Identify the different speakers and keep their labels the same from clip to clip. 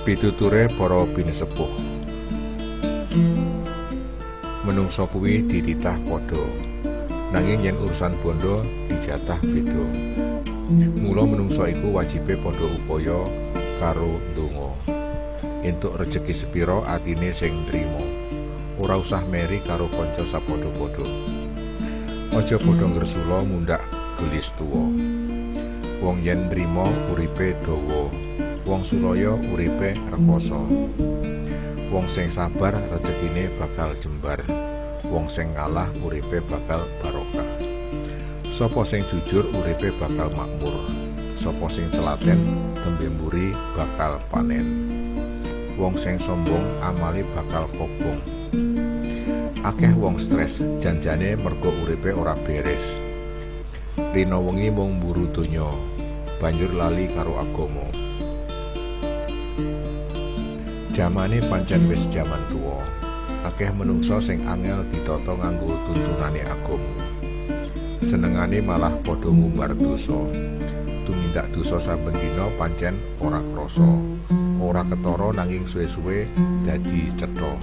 Speaker 1: Pituture para binesepuh. Menungso kuwi dititah padha, nanging yen urusan bondo dijatah beda. Mula menungso iku wajibe padha upaya karo ndonga. Entuk rejeki sepira atine sing nrimo. Ora usah meri karo kanca sapadha-padha. Aja padha ngresula mundhak gelis tuwa. Wong yen nrimo uripe dawa. Wong sulaya uripe rekoso. Wong sing sabar rezekine bakal jembar. Wong sing ngalah uripe bakal barokah. Sapa sing jujur uripe bakal makmur. Sapa sing telaten tembe mburi bakal panen. Wong sing sombong amale bakal kobong. Akeh wong stres janjane mergo uripe ora beres. Rina wengi mung mburu donya, banjur lali karo agama. Jamane pancen wis jaman tuwa. Akeh menungsa sing angel ditata nganggo tuntunane agama. Senengane malah padha ngumbar dosa. Tumindak dosa saben dina pancen ora krasa. Ora ketara nanging suwe-suwe dadi cetha.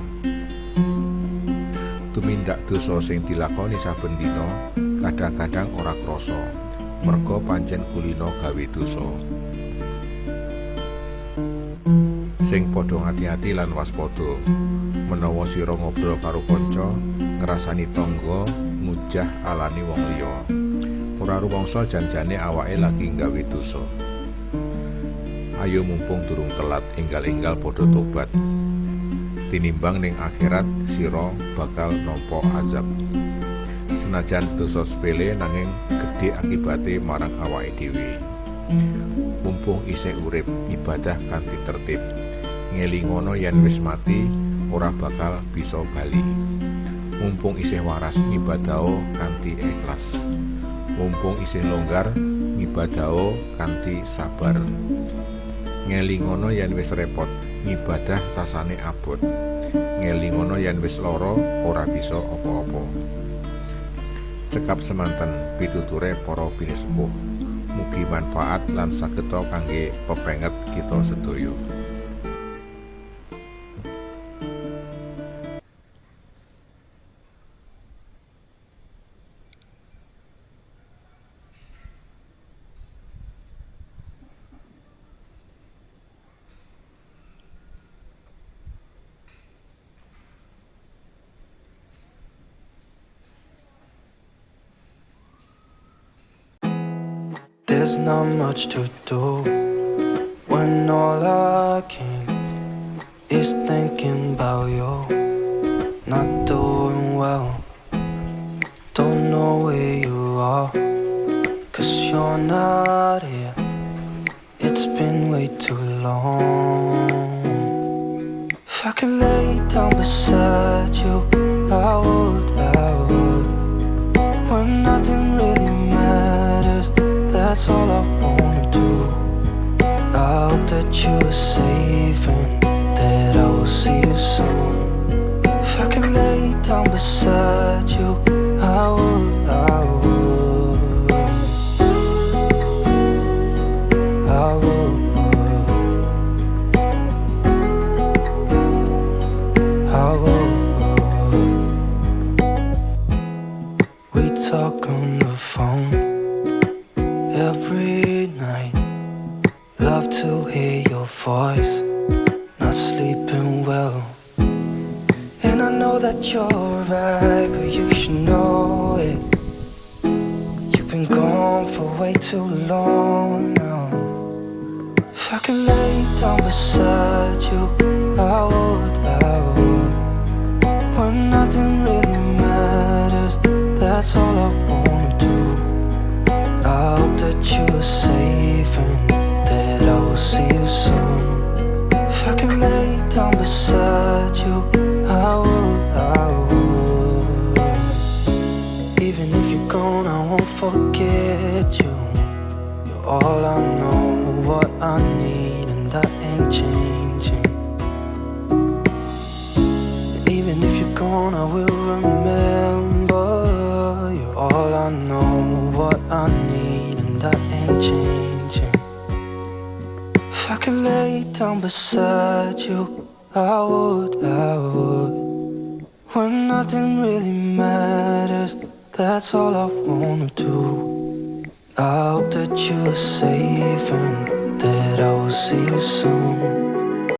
Speaker 1: Tumindak dosa sing dilakoni saben dina kadang-kadang ora krasa. Merga pancen kulina gawe dosa. Sing padha hati-hati lan waspada. Menawa sira ngobrol karo kanca, ngrasani tangga, ngujah alani wong liya. Ora rumangsa janjane awake lagi gawe dosa. Ayo mumpung durung telat, enggal-enggal padha tobat. Tinimbang ning akhirat sira bakal nampa azab. Senajan dosa sepele nanging gedhe akibate marang awake dhewe. Mumpung isih urip, ibadah kanthi tertib. Ngelingono yen wis mati ora bakal bisa bali. Mumpung isih waras ngibadaho kanthi ikhlas. Mumpung isih longgar ngibadaho kanthi sabar. Ngelingono yen wis repot ngibadah tasane abot. Ngelingono yen wis lara ora bisa apa-apa. Cekap semanten pituture para binesepuh. Mugi manfaat lan sageta kangge pepenget kita sedaya.
Speaker 2: There's not much to do when all I can is thinking about you. Not doing well, don't know where you are, 'cause you're not here. It's been way too long. If I could lay down beside you, I would. When nothing really matters, that's all I wanna do. I hope that you are safe and that I will see you soon. If I could lay down beside you, I would. We talk on the phone every night. Love to hear your voice. Not sleeping well, and I know that you're right, but you should know it. You've been gone for way too long now. If I could lay down beside you, I would. When nothing really matters, that's all I wanna do. I hope that you are safe and that I will see you soon. If I could lay down beside you, I would. Even if you're gone, I won't forget you. You're all I know, what I need, and that ain't changing. And even if you're gone, I will remember. You're all I know, what I need, and that ain't changing. If I could lay down down beside you, I would. When nothing really matters, that's all I wanna do. I hope that you are safe and that I will see you soon.